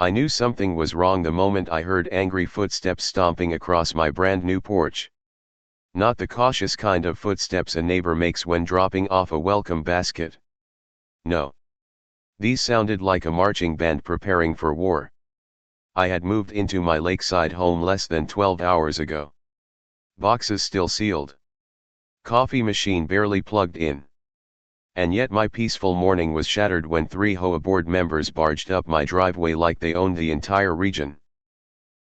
I knew something was wrong the moment I heard angry footsteps stomping across my brand new porch. Not the cautious kind of footsteps a neighbor makes when dropping off a welcome basket. No. These sounded like a marching band preparing for war. I had moved into my lakeside home less than 12 hours ago. Boxes still sealed. Coffee machine barely plugged in. And yet my peaceful morning was shattered when 3 HOA board members barged up my driveway like they owned the entire region.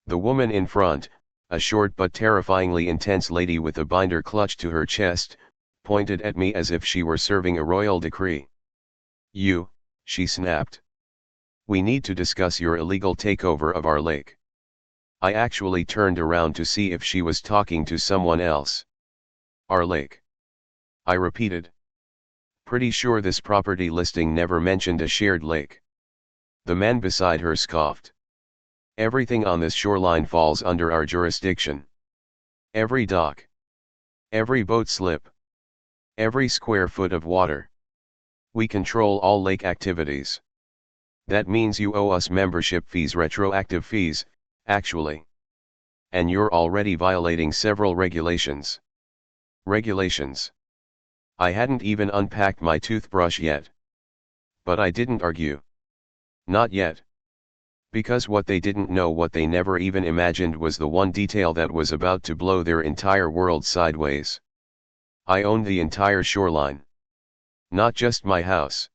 The woman in front, a short but terrifyingly intense lady with a binder clutched to her chest, pointed at me as if she were serving a royal decree. "You," she snapped. "We need to discuss your illegal takeover of our lake." I actually turned around to see if she was talking to someone else. "Our lake," I repeated. Pretty sure this property listing never mentioned a shared lake. The man beside her scoffed. "Everything on this shoreline falls under our jurisdiction. Every dock. Every boat slip. Every square foot of water. We control all lake activities. That means you owe us membership fees, retroactive fees, actually. And you're already violating several regulations." Regulations. I hadn't even unpacked my toothbrush yet. But I didn't argue. Not yet. Because what they didn't know, what they never even imagined, was the one detail that was about to blow their entire world sideways. I owned the entire shoreline. Not just my house.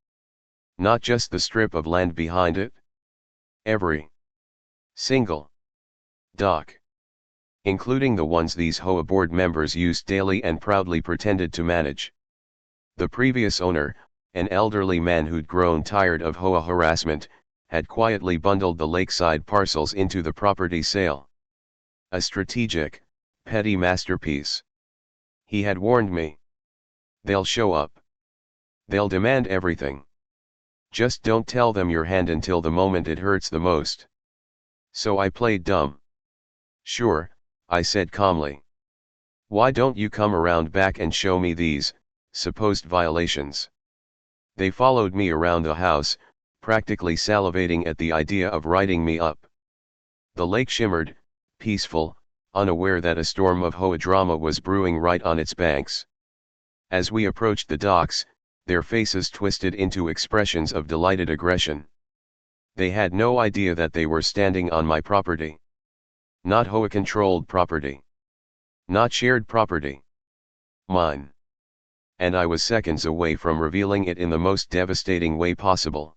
Not just the strip of land behind it. Every single dock. Including the ones these HOA board members used daily and proudly pretended to manage. The previous owner, an elderly man who'd grown tired of HOA harassment, had quietly bundled the lakeside parcels into the property sale. A strategic, petty masterpiece. He had warned me. They'll show up. They'll demand everything. Just don't tell them your hand until the moment it hurts the most. So I played dumb. "Sure," I said calmly. "Why don't you come around back and show me these supposed violations?" They followed me around the house, practically salivating at the idea of writing me up. The lake shimmered, peaceful, unaware that a storm of HOA drama was brewing right on its banks. As we approached the docks, their faces twisted into expressions of delighted aggression. They had no idea that they were standing on my property. Not HOA-controlled property. Not shared property. Mine. And I was seconds away from revealing it in the most devastating way possible.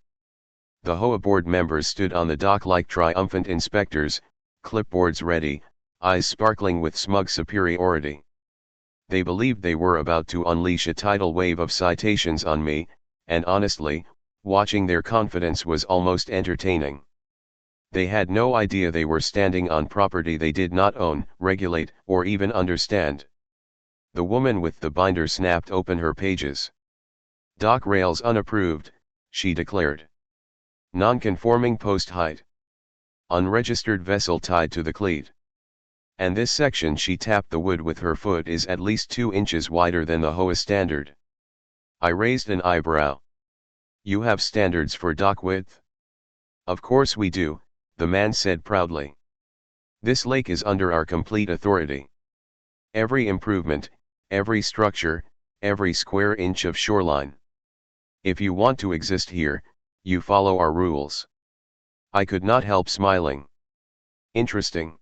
The HOA board members stood on the dock like triumphant inspectors, clipboards ready, eyes sparkling with smug superiority. They believed they were about to unleash a tidal wave of citations on me, and honestly, watching their confidence was almost entertaining. They had no idea they were standing on property they did not own, regulate, or even understand. The woman with the binder snapped open her pages. "Dock rails unapproved," she declared. "Non-conforming post height. Unregistered vessel tied to the cleat. And this section," she tapped the wood with her foot, "is at least 2 inches wider than the HOA standard." I raised an eyebrow. "You have standards for dock width?" "Of course we do," the man said proudly. "This lake is under our complete authority. Every improvement, every structure, every square inch of shoreline. If you want to exist here, you follow our rules." I could not help smiling. Interesting.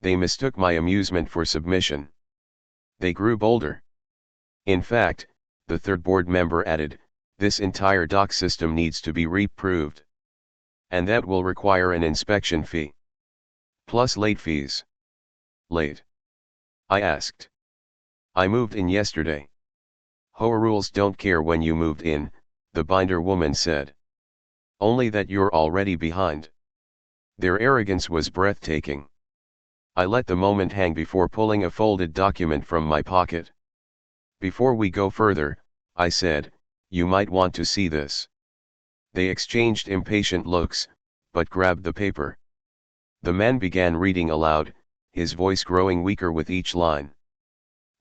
They mistook my amusement for submission. They grew bolder. "In fact," the third board member added, "this entire dock system needs to be reproved. And that will require an inspection fee. Plus late fees." "Late?" I asked. "I moved in yesterday." "HOA rules don't care when you moved in," the binder woman said. "Only that you're already behind." Their arrogance was breathtaking. I let the moment hang before pulling a folded document from my pocket. "Before we go further," I said, "you might want to see this." They exchanged impatient looks, but grabbed the paper. The man began reading aloud, his voice growing weaker with each line.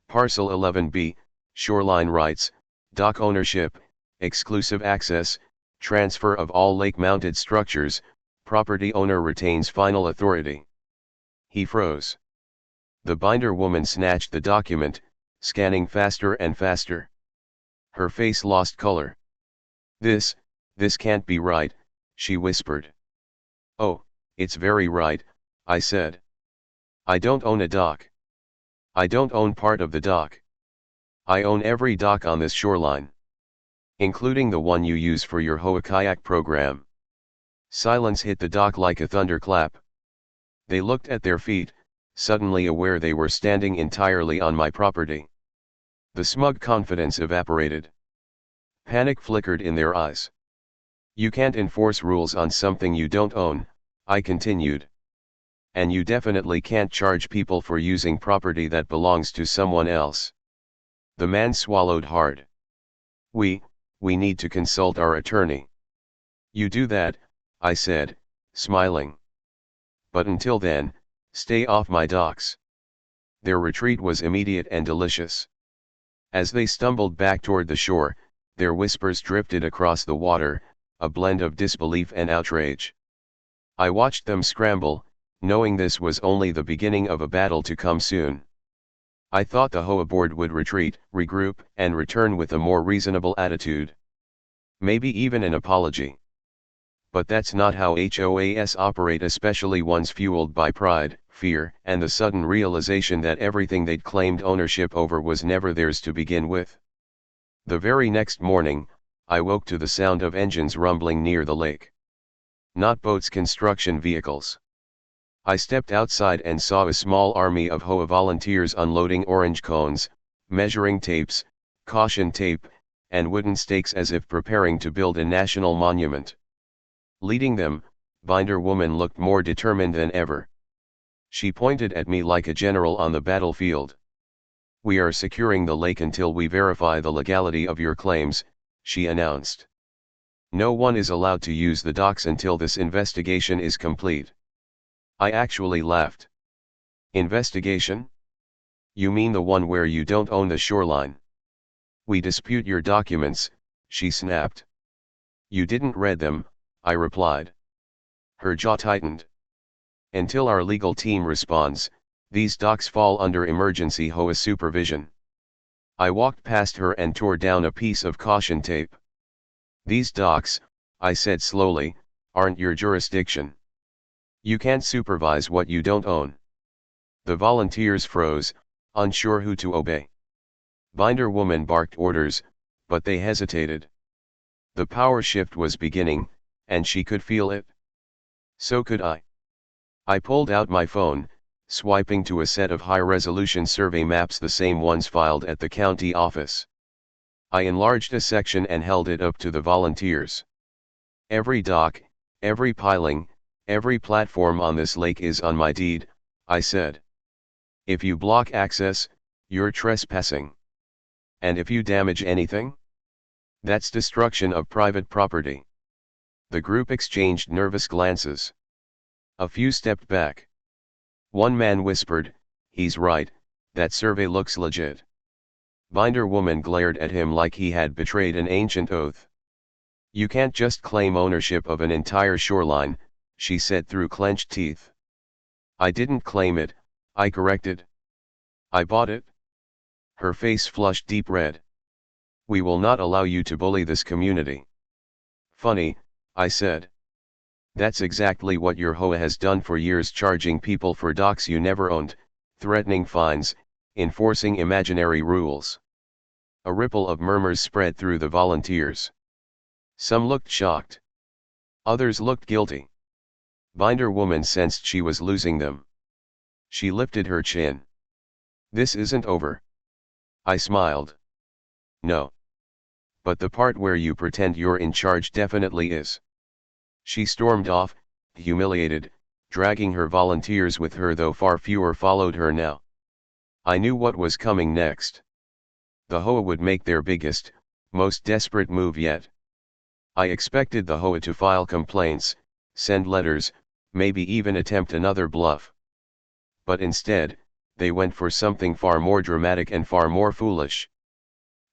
"Parcel 11B, shoreline rights, dock ownership, exclusive access, transfer of all lake-mounted structures, Property owner retains final authority. He froze. The binder woman snatched the document, scanning faster and faster. Her face lost color. This can't be right, she whispered. Oh, it's very right, I said. I don't own a dock. I don't own part of the dock. I own every dock on this shoreline, including the one you use for your HOA kayak program. Silence hit the dock like a thunderclap. They looked at their feet, suddenly aware they were standing entirely on my property. The smug confidence evaporated. Panic flickered in their eyes. You can't enforce rules on something you don't own, I continued. And you definitely can't charge people for using property that belongs to someone else. The man swallowed hard. We need to consult our attorney. You do that, I said, smiling. But until then, stay off my docks. Their retreat was immediate and delicious. As they stumbled back toward the shore, their whispers drifted across the water, a blend of disbelief and outrage. I watched them scramble, knowing this was only the beginning of a battle to come soon. I thought the HOA board would retreat, regroup, and return with a more reasonable attitude. Maybe even an apology. But that's not how HOAs operate, especially ones fueled by pride, fear, and the sudden realization that everything they'd claimed ownership over was never theirs to begin with. The very next morning, I woke to the sound of engines rumbling near the lake. Not boats, construction vehicles. I stepped outside and saw a small army of HOA volunteers unloading orange cones, measuring tapes, caution tape, and wooden stakes as if preparing to build a national monument. Leading them, binder woman looked more determined than ever. She pointed at me like a general on the battlefield. We are securing the lake until we verify the legality of your claims, she announced. No one is allowed to use the docks until this investigation is complete. I actually laughed. Investigation? You mean the one where you don't own the shoreline? We dispute your documents, she snapped. You didn't read them, I replied. Her jaw tightened. Until our legal team responds, these docks fall under emergency HOA supervision. I walked past her and tore down a piece of caution tape. These docks, I said slowly, aren't your jurisdiction. You can't supervise what you don't own. The volunteers froze, unsure who to obey. Binder woman barked orders, but they hesitated. The power shift was beginning, and she could feel it. So could I. I pulled out my phone, swiping to a set of high-resolution survey maps, the same ones filed at the county office. I enlarged a section and held it up to the volunteers. Every dock, every piling, every platform on this lake is on my deed, I said. If you block access, you're trespassing. And if you damage anything? That's destruction of private property. The group exchanged nervous glances. A few stepped back. One man whispered, "He's right, that survey looks legit." Binder woman glared at him like he had betrayed an ancient oath. You can't just claim ownership of an entire shoreline, she said through clenched teeth. I didn't claim it, I corrected. I bought it. Her face flushed deep red. We will not allow you to bully this community. Funny, I said. That's exactly what your HOA has done for years, charging people for docks you never owned, threatening fines, enforcing imaginary rules. A ripple of murmurs spread through the volunteers. Some looked shocked. Others looked guilty. Binder woman sensed she was losing them. She lifted her chin. This isn't over. I smiled. No. But the part where you pretend you're in charge definitely is. She stormed off, humiliated, dragging her volunteers with her, though far fewer followed her now. I knew what was coming next. The HOA would make their biggest, most desperate move yet. I expected the HOA to file complaints, send letters, maybe even attempt another bluff. But instead, they went for something far more dramatic and far more foolish.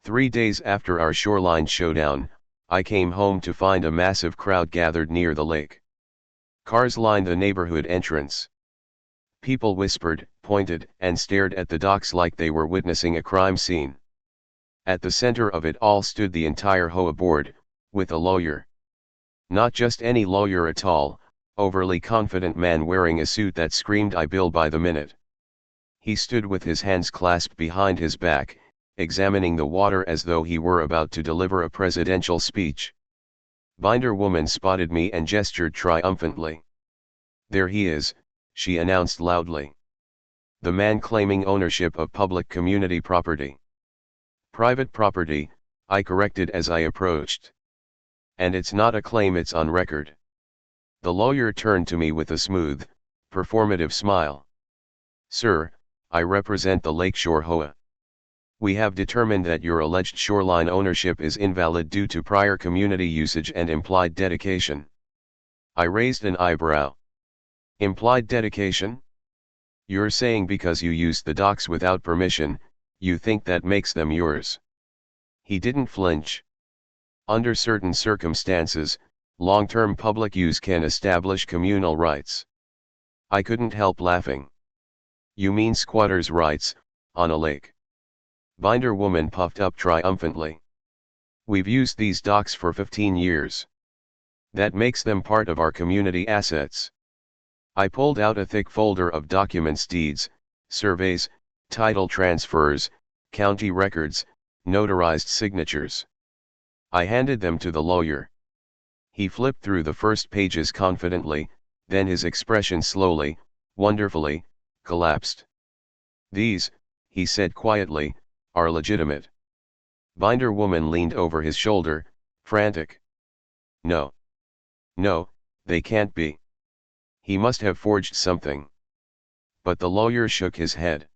3 days after our shoreline showdown, I came home to find a massive crowd gathered near the lake. Cars lined the neighborhood entrance. People whispered, pointed, and stared at the docks like they were witnessing a crime scene. At the center of it all stood the entire HOA board, with a lawyer. Not just any lawyer, a tall, overly confident man wearing a suit that screamed "I bill by the minute." He stood with his hands clasped behind his back, examining the water as though he were about to deliver a presidential speech. Binder woman spotted me and gestured triumphantly. "There he is," she announced loudly. "The man claiming ownership of public community property." "Private property," I corrected as I approached. "And it's not a claim, it's on record." The lawyer turned to me with a smooth, performative smile. "Sir, I represent the Lakeshore HOA. We have determined that your alleged shoreline ownership is invalid due to prior community usage and implied dedication." I raised an eyebrow. "Implied dedication? You're saying because you used the docks without permission, you think that makes them yours?" He didn't flinch. "Under certain circumstances, long-term public use can establish communal rights." I couldn't help laughing. "You mean squatters' rights, on a lake?" Binder woman puffed up triumphantly. "We've used these docks for 15 years. That makes them part of our community assets." I pulled out a thick folder of documents: deeds, surveys, title transfers, county records, notarized signatures. I handed them to the lawyer. He flipped through the first pages confidently, then his expression slowly, wonderfully, collapsed. "These," he said quietly, "are legitimate." Binder woman leaned over his shoulder, frantic. "No. No, they can't be. He must have forged something." But the lawyer shook his head.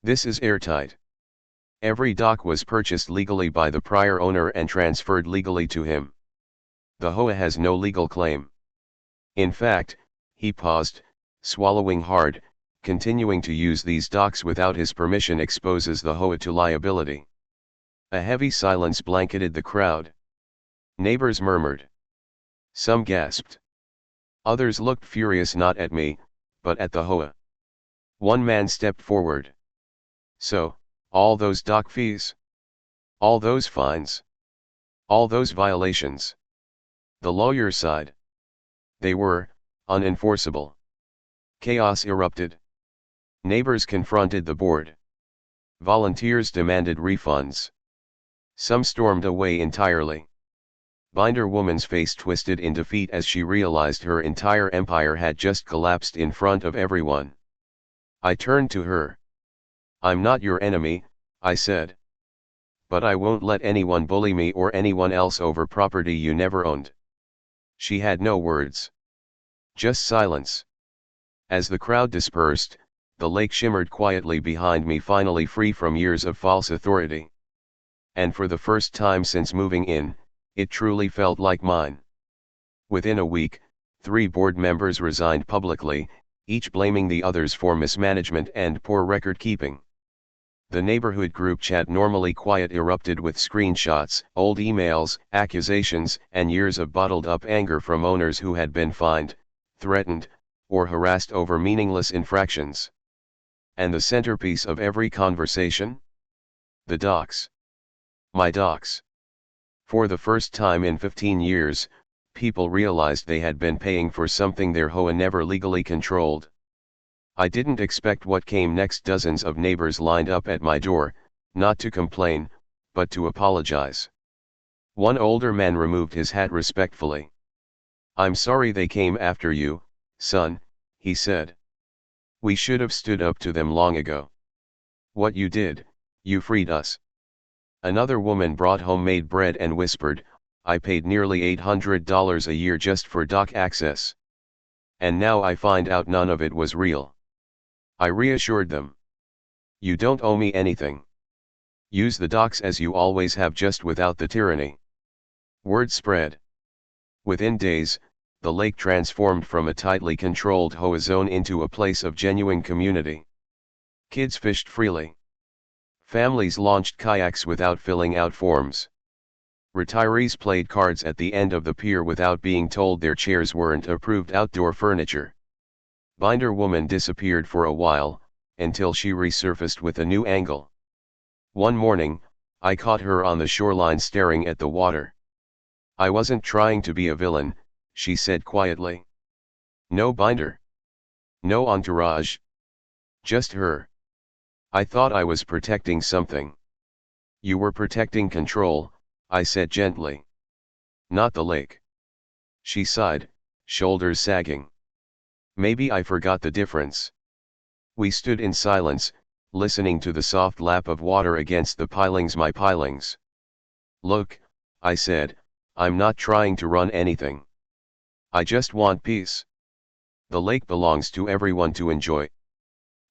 "This is airtight. Every dock was purchased legally by the prior owner and transferred legally to him. The HOA has no legal claim. In fact," he paused, swallowing hard, "continuing to use these docks without his permission exposes the HOA to liability." A heavy silence blanketed the crowd. Neighbors murmured. Some gasped. Others looked furious, not at me, but at the HOA. One man stepped forward. "So, all those dock fees? All those fines? All those violations?" The lawyer sighed. "They were unenforceable." Chaos erupted. Neighbors confronted the board. Volunteers demanded refunds. Some stormed away entirely. Binder woman's face twisted in defeat as she realized her entire empire had just collapsed in front of everyone. I turned to her. "I'm not your enemy," I said. "But I won't let anyone bully me or anyone else over property you never owned." She had no words. Just silence. As the crowd dispersed, the lake shimmered quietly behind me, finally free from years of false authority. And for the first time since moving in, it truly felt like mine. Within a week, 3 board members resigned publicly, each blaming the others for mismanagement and poor record keeping. The neighborhood group chat, normally quiet, erupted with screenshots, old emails, accusations, and years of bottled up anger from owners who had been fined, threatened, or harassed over meaningless infractions. And the centerpiece of every conversation? The docks. My docks. For the first time in 15 years, people realized they had been paying for something their HOA never legally controlled. I didn't expect what came next. Dozens of neighbors lined up at my door, not to complain, but to apologize. One older man removed his hat respectfully. "I'm sorry they came after you, son," he said. "We should have stood up to them long ago. What you did, you freed us." Another woman brought homemade bread and whispered, "I paid nearly $800 a year just for dock access. And now I find out none of it was real." I reassured them. "You don't owe me anything. Use the docks as you always have, just without the tyranny." Word spread. Within days, the lake transformed from a tightly controlled HOA zone into a place of genuine community. Kids fished freely. Families launched kayaks without filling out forms. Retirees played cards at the end of the pier without being told their chairs weren't approved outdoor furniture. Binder woman disappeared for a while, until she resurfaced with a new angle. One morning, I caught her on the shoreline staring at the water. "I wasn't trying to be a villain," she said quietly. "No binder. No entourage. Just her. I thought I was protecting something." "You were protecting control," I said gently. "Not the lake." She sighed, shoulders sagging. "Maybe I forgot the difference." We stood in silence, listening to the soft lap of water against the pilings. "My pilings." "Look," I said, "I'm not trying to run anything. I just want peace. The lake belongs to everyone to enjoy.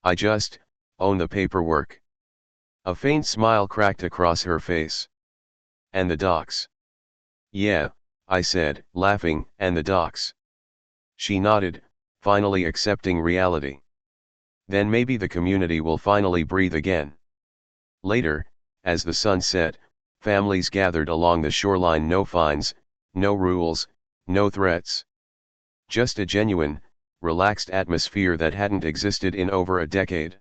I just own the paperwork." A faint smile cracked across her face. "And the docks?" "Yeah," I said, laughing, "and the docks." She nodded, finally accepting reality. "Then maybe the community will finally breathe again." Later, as the sun set, families gathered along the shoreline. No fines, no rules, no threats. Just a genuine, relaxed atmosphere that hadn't existed in over a decade.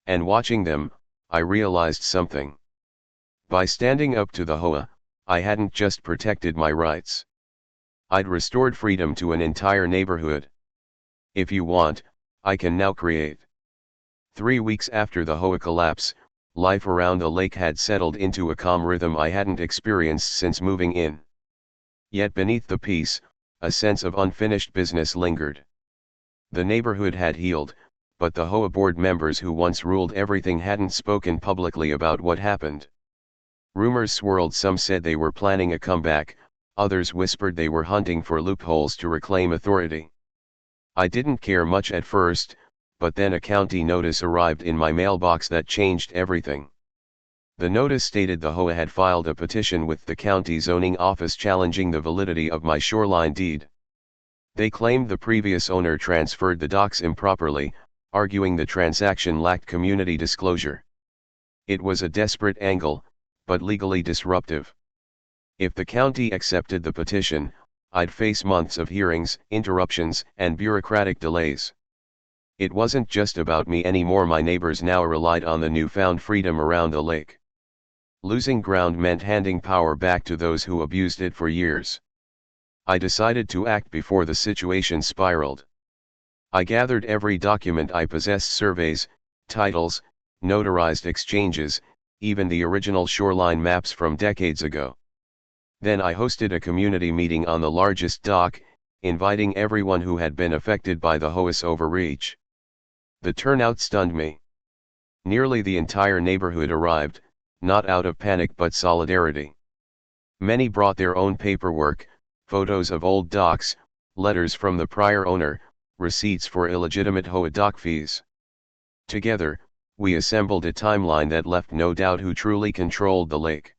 And watching them, I realized something. By standing up to the HOA, I hadn't just protected my rights. I'd restored freedom to an entire neighborhood. If you want, I can now create. 3 weeks after the HOA collapse, life around the lake had settled into a calm rhythm I hadn't experienced since moving in. Yet beneath the peace, a sense of unfinished business lingered. The neighborhood had healed, but the HOA board members who once ruled everything hadn't spoken publicly about what happened. Rumors swirled. Some said they were planning a comeback, others whispered they were hunting for loopholes to reclaim authority. I didn't care much at first, but then a county notice arrived in my mailbox that changed everything. The notice stated the HOA had filed a petition with the county zoning office challenging the validity of my shoreline deed. They claimed the previous owner transferred the docks improperly, arguing the transaction lacked community disclosure. It was a desperate angle, but legally disruptive. If the county accepted the petition, I'd face months of hearings, interruptions, and bureaucratic delays. It wasn't just about me anymore. My neighbors now relied on the newfound freedom around the lake. Losing ground meant handing power back to those who abused it for years. I decided to act before the situation spiraled. I gathered every document I possessed: surveys, titles, notarized exchanges, even the original shoreline maps from decades ago. Then I hosted a community meeting on the largest dock, inviting everyone who had been affected by the HOA's overreach. The turnout stunned me. Nearly the entire neighborhood arrived, not out of panic but solidarity. Many brought their own paperwork, photos of old docks, letters from the prior owner, receipts for illegitimate HOA dock fees. Together, we assembled a timeline that left no doubt who truly controlled the lake.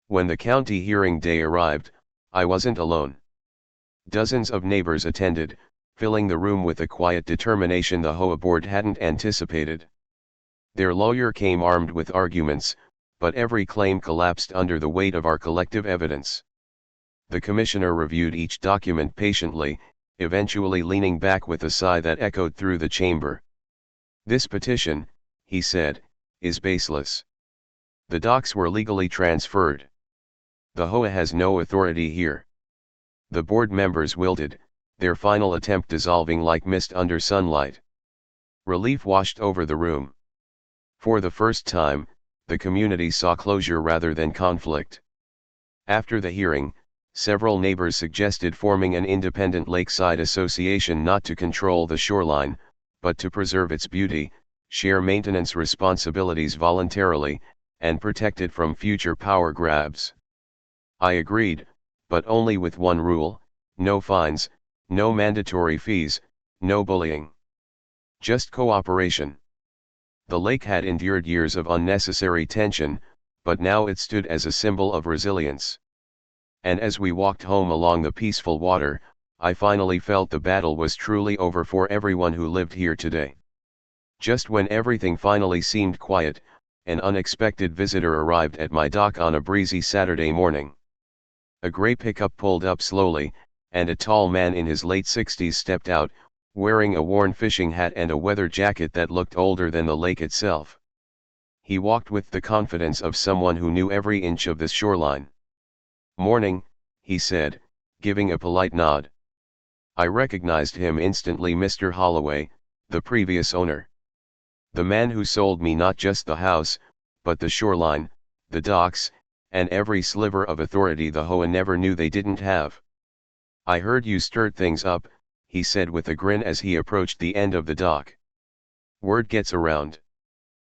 When the county hearing day arrived, I wasn't alone. Dozens of neighbors attended, filling the room with a quiet determination the HOA board hadn't anticipated. Their lawyer came armed with arguments, but every claim collapsed under the weight of our collective evidence. The commissioner reviewed each document patiently, eventually leaning back with a sigh that echoed through the chamber. "This petition," he said, "is baseless. The docks were legally transferred. The HOA has no authority here." The board members wilted, their final attempt dissolving like mist under sunlight. Relief washed over the room. For the first time, the community saw closure rather than conflict. After the hearing, several neighbors suggested forming an independent lakeside association, not to control the shoreline, but to preserve its beauty, share maintenance responsibilities voluntarily, and protect it from future power grabs. I agreed, but only with one rule: no fines, no mandatory fees, no bullying. Just cooperation. The lake had endured years of unnecessary tension, but now it stood as a symbol of resilience. And as we walked home along the peaceful water, I finally felt the battle was truly over for everyone who lived here today. Just when everything finally seemed quiet, an unexpected visitor arrived at my dock on a breezy Saturday morning. A gray pickup pulled up slowly, and a tall man in his late 60s stepped out, wearing a worn fishing hat and a weather jacket that looked older than the lake itself. He walked with the confidence of someone who knew every inch of this shoreline. "Morning," he said, giving a polite nod. I recognized him instantly, Mr. Holloway, the previous owner. The man who sold me not just the house, but the shoreline, the docks, and every sliver of authority the HOA never knew they didn't have. "I heard you stirred things up," he said with a grin as he approached the end of the dock. "Word gets around.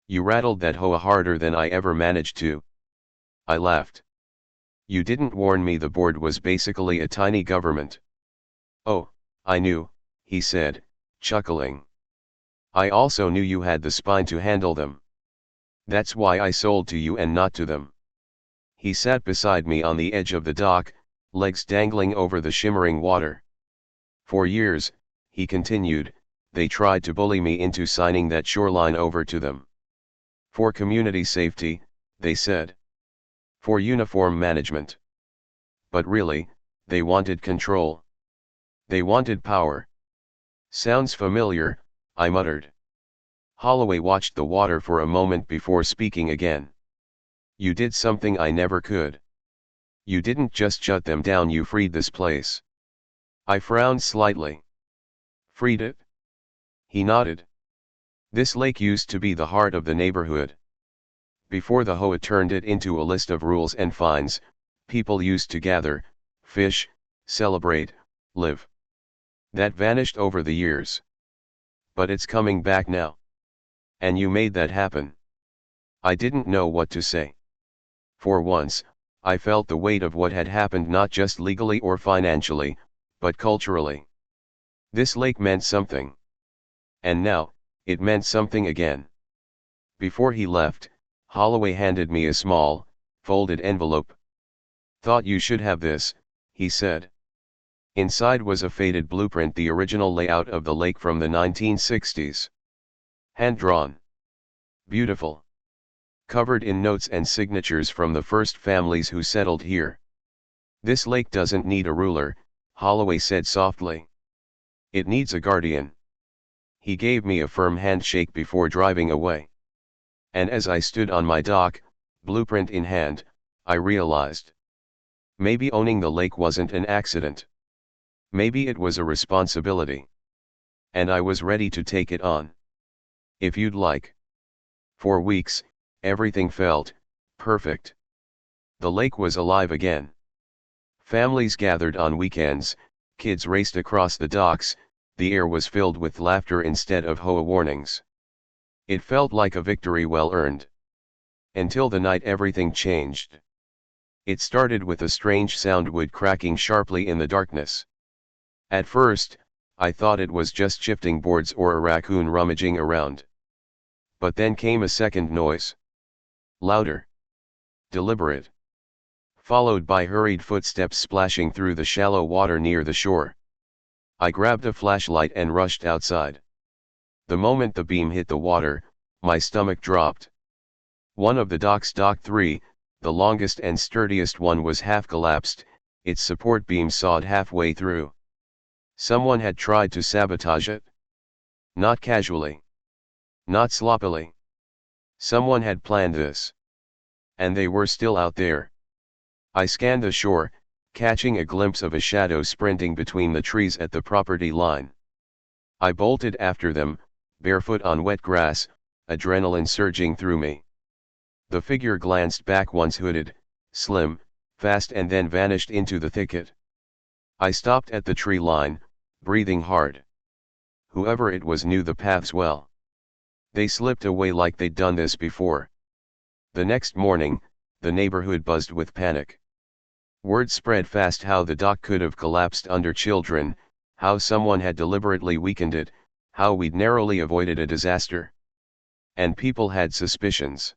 You rattled that HOA harder than I ever managed to." I laughed. "You didn't warn me the board was basically a tiny government." "Oh, I knew," he said, chuckling. "I also knew you had the spine to handle them. That's why I sold to you and not to them." He sat beside me on the edge of the dock, legs dangling over the shimmering water. "For years," he continued, "they tried to bully me into signing that shoreline over to them. For community safety, they said. For uniform management. But really, they wanted control. They wanted power." "Sounds familiar," I muttered. Holloway watched the water for a moment before speaking again. "You did something I never could. You didn't just shut them down, you freed this place." I frowned slightly. "Freed it?" He nodded. "This lake used to be the heart of the neighborhood. Before the HOA turned it into a list of rules and fines, people used to gather, fish, celebrate, live. That vanished over the years. But it's coming back now. And you made that happen." I didn't know what to say. For once, I felt the weight of what had happened, not just legally or financially, but culturally. This lake meant something. And now, it meant something again. Before he left, Holloway handed me a small, folded envelope. "Thought you should have this," he said. Inside was a faded blueprint, the original layout of the lake from the 1960s. Hand-drawn. Beautiful. Covered in notes and signatures from the first families who settled here. "This lake doesn't need a ruler," Holloway said softly. "It needs a guardian." He gave me a firm handshake before driving away. And as I stood on my dock, blueprint in hand, I realized. Maybe owning the lake wasn't an accident. Maybe it was a responsibility. And I was ready to take it on. If you'd like. For weeks, everything felt perfect. The lake was alive again. Families gathered on weekends, kids raced across the docks, the air was filled with laughter instead of HOA warnings. It felt like a victory well earned. Until the night everything changed. It started with a strange sound, wood cracking sharply in the darkness. At first, I thought it was just shifting boards or a raccoon rummaging around. But then came a second noise. Louder. Deliberate. Followed by hurried footsteps splashing through the shallow water near the shore. I grabbed a flashlight and rushed outside. The moment the beam hit the water, my stomach dropped. One of the dock's dock 3, the longest and sturdiest one, was half collapsed, its support beam sawed halfway through. Someone had tried to sabotage it. Not casually. Not sloppily. Someone had planned this. And they were still out there. I scanned the shore, catching a glimpse of a shadow sprinting between the trees at the property line. I bolted after them, barefoot on wet grass, adrenaline surging through me. The figure glanced back once, hooded, slim, fast, and then vanished into the thicket. I stopped at the tree line, breathing hard. Whoever it was knew the paths well. They slipped away like they'd done this before. The next morning, the neighborhood buzzed with panic. Word spread fast how the dock could have collapsed under children, how someone had deliberately weakened it, how we'd narrowly avoided a disaster. And people had suspicions.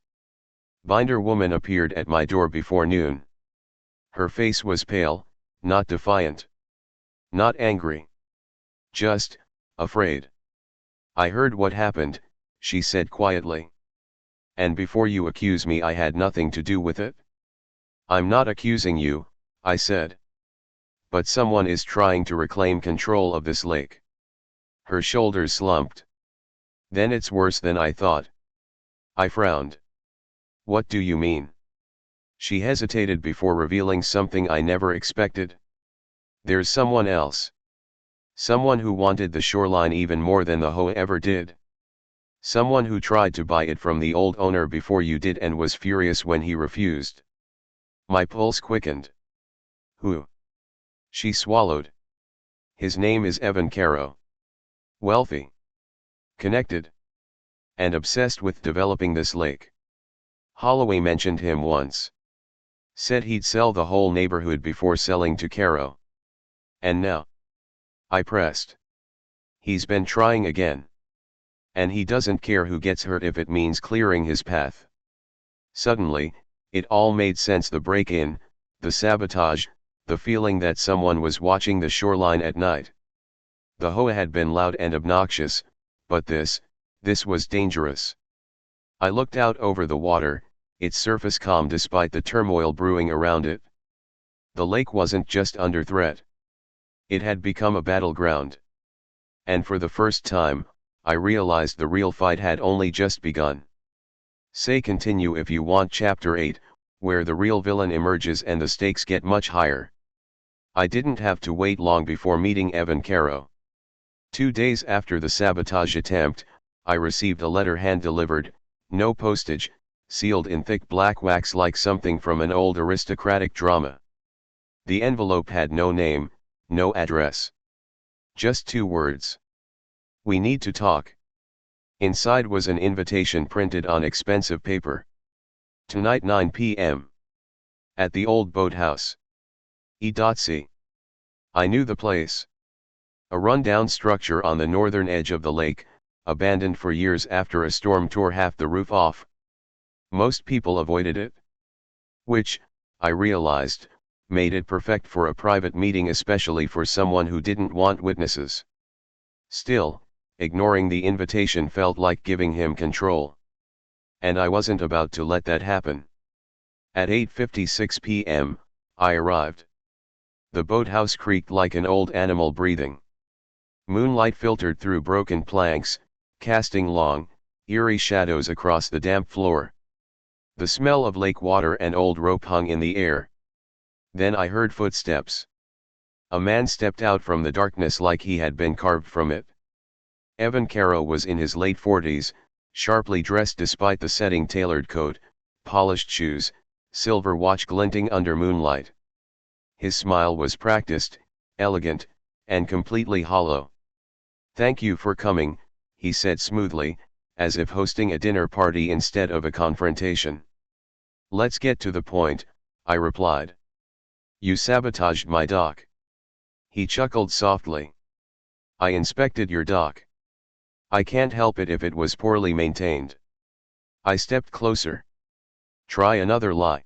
Binder woman appeared at my door before noon. Her face was pale, not defiant. Not angry. Just afraid. "I heard what happened," she said quietly. "And before you accuse me, I had nothing to do with it." "I'm not accusing you," I said. But someone is trying to reclaim control of this lake. Her shoulders slumped. Then it's worse than I thought. I frowned. What do you mean? She hesitated before revealing something I never expected. There's someone else. Someone who wanted the shoreline even more than the HOA ever did. Someone who tried to buy it from the old owner before you did and was furious when he refused. My pulse quickened. Who? She swallowed. His name is Evan Caro. Wealthy. Connected. And obsessed with developing this lake. Holloway mentioned him once. Said he'd sell the whole neighborhood before selling to Caro. And now? I pressed. He's been trying again. And he doesn't care who gets hurt if it means clearing his path. Suddenly, it all made sense: the break-in, the sabotage, the feeling that someone was watching the shoreline at night. The HOA had been loud and obnoxious, but this was dangerous. I looked out over the water, its surface calm despite the turmoil brewing around it. The lake wasn't just under threat. It had become a battleground. And for the first time, I realized the real fight had only just begun. Say continue if you want chapter 8, where the real villain emerges and the stakes get much higher. I didn't have to wait long before meeting Evan Caro. 2 days after the sabotage attempt, I received a letter hand-delivered, no postage, sealed in thick black wax like something from an old aristocratic drama. The envelope had no name, no address. Just 2 words. We need to talk. Inside was an invitation printed on expensive paper. Tonight 9 p.m. At the old boathouse. E.C. I knew the place. A rundown structure on the northern edge of the lake, abandoned for years after a storm tore half the roof off. Most people avoided it. Which, I realized, made it perfect for a private meeting, especially for someone who didn't want witnesses. Still, ignoring the invitation felt like giving him control. And I wasn't about to let that happen. At 8:56 p.m., I arrived. The boathouse creaked like an old animal breathing. Moonlight filtered through broken planks, casting long, eerie shadows across the damp floor. The smell of lake water and old rope hung in the air. Then I heard footsteps. A man stepped out from the darkness like he had been carved from it. Evan Caro was in his late 40s, sharply dressed despite the setting, tailored coat, polished shoes, silver watch glinting under moonlight. His smile was practiced, elegant, and completely hollow. "Thank you for coming," he said smoothly, as if hosting a dinner party instead of a confrontation. "Let's get to the point," I replied. "You sabotaged my dock." He chuckled softly. "I inspected your dock. I can't help it if it was poorly maintained." I stepped closer. "Try another lie."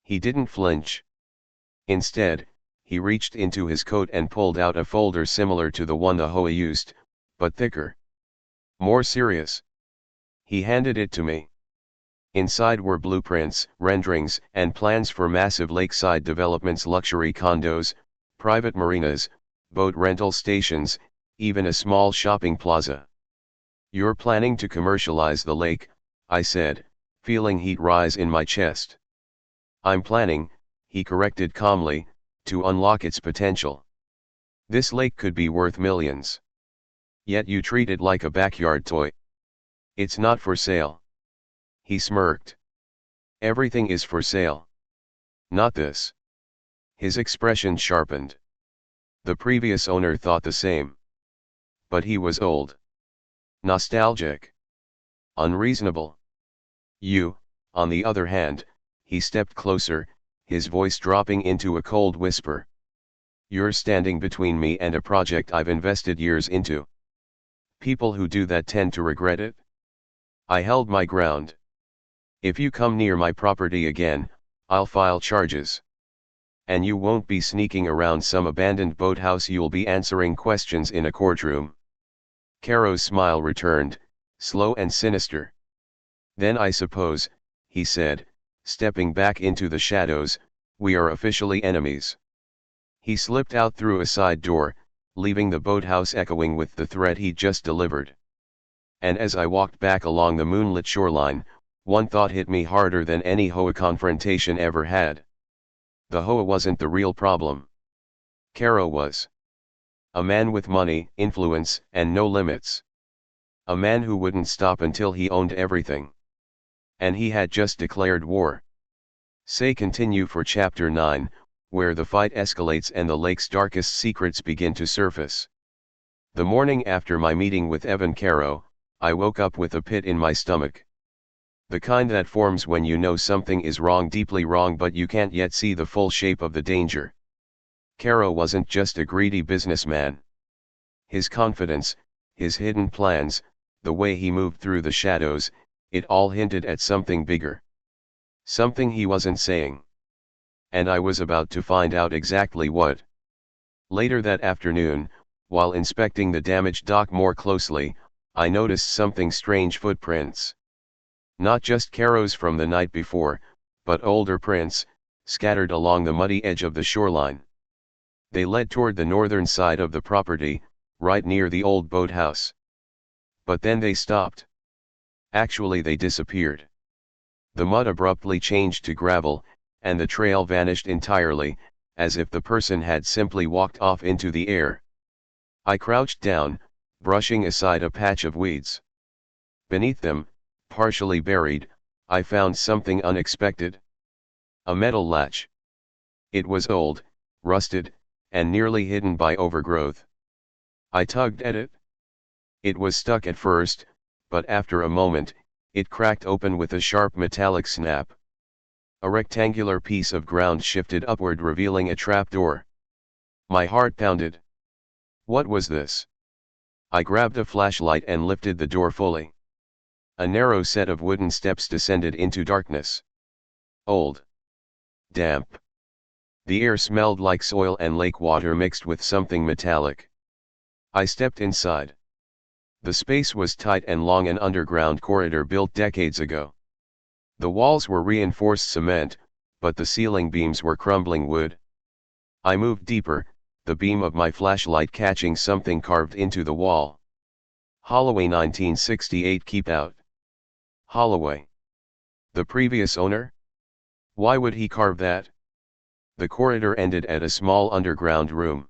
He didn't flinch. Instead, he reached into his coat and pulled out a folder similar to the one the HOA used, but thicker. More serious. He handed it to me. Inside were blueprints, renderings, and plans for massive lakeside developments, luxury condos, private marinas, boat rental stations, even a small shopping plaza. "You're planning to commercialize the lake," I said, feeling heat rise in my chest. "I'm planning," he corrected calmly, "to unlock its potential. This lake could be worth millions. Yet you treat it like a backyard toy. It's not for sale." He smirked. "Everything is for sale. Not this." His expression sharpened. The previous owner thought the same. But he was old. Nostalgic. Unreasonable. You, on the other hand, he stepped closer, his voice dropping into a cold whisper. "You're standing between me and a project I've invested years into. People who do that tend to regret it." I held my ground. "If you come near my property again, I'll file charges. And you won't be sneaking around some abandoned boathouse, you'll be answering questions in a courtroom." Caro's smile returned, slow and sinister. "Then I suppose," he said, stepping back into the shadows, we are officially enemies. He slipped out through a side door, leaving the boathouse echoing with the threat he'd just delivered. And as I walked back along the moonlit shoreline, one thought hit me harder than any HOA confrontation ever had. The HOA wasn't the real problem. Caro was. A man with money, influence, and no limits. A man who wouldn't stop until he owned everything. And he had just declared war. Say continue for chapter 9, where the fight escalates and the lake's darkest secrets begin to surface. The morning after my meeting with Evan Caro, I woke up with a pit in my stomach. The kind that forms when you know something is wrong, deeply wrong, but you can't yet see the full shape of the danger. Caro wasn't just a greedy businessman. His confidence, his hidden plans, the way he moved through the shadows, it all hinted at something bigger. Something he wasn't saying. And I was about to find out exactly what. Later that afternoon, while inspecting the damaged dock more closely, I noticed something strange: footprints. Not just Caro's from the night before, but older prints, scattered along the muddy edge of the shoreline. They led toward the northern side of the property, right near the old boathouse. But then they stopped. Actually, they disappeared. The mud abruptly changed to gravel, and the trail vanished entirely, as if the person had simply walked off into the air. I crouched down, brushing aside a patch of weeds. Beneath them, partially buried, I found something unexpected. A metal latch. It was old, rusted, and nearly hidden by overgrowth. I tugged at it. It was stuck at first, but after a moment, it cracked open with a sharp metallic snap. A rectangular piece of ground shifted upward, revealing a trapdoor. My heart pounded. What was this? I grabbed a flashlight and lifted the door fully. A narrow set of wooden steps descended into darkness. Old. Damp. The air smelled like soil and lake water mixed with something metallic. I stepped inside. The space was tight and long, an underground corridor built decades ago. The walls were reinforced cement, but the ceiling beams were crumbling wood. I moved deeper, the beam of my flashlight catching something carved into the wall. Holloway 1968, keep out. Holloway. The previous owner? Why would he carve that? The corridor ended at a small underground room.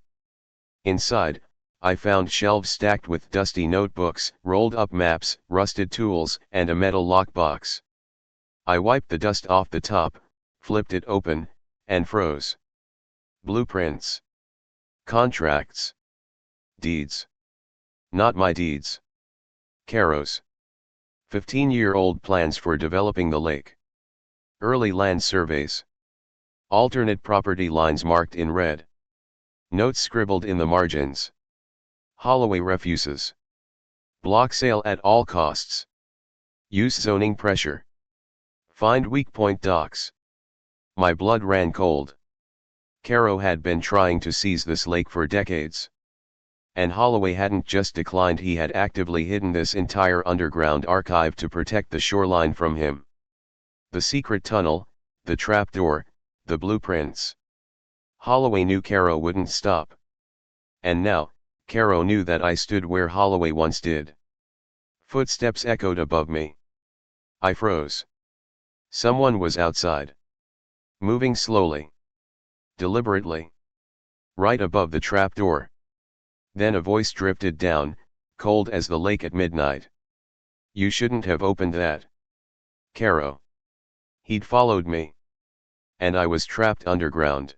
Inside, I found shelves stacked with dusty notebooks, rolled up maps, rusted tools, and a metal lockbox. I wiped the dust off the top, flipped it open, and froze. Blueprints. Contracts. Deeds. Not my deeds. Caro's. 15-year-old plans for developing the lake. Early land surveys. Alternate property lines marked in red. Notes scribbled in the margins. Holloway refuses. Block sale at all costs. Use zoning pressure. Find weak point docks. My blood ran cold. Caro had been trying to seize this lake for decades. And Holloway hadn't just declined, he had actively hidden this entire underground archive to protect the shoreline from him. The secret tunnel, the trapdoor, the blueprints. Holloway knew Caro wouldn't stop. And now, Caro knew that I stood where Holloway once did. Footsteps echoed above me. I froze. Someone was outside. Moving slowly. Deliberately. Right above the trapdoor. Then a voice drifted down, cold as the lake at midnight. You shouldn't have opened that. Caro. He'd followed me. And I was trapped underground.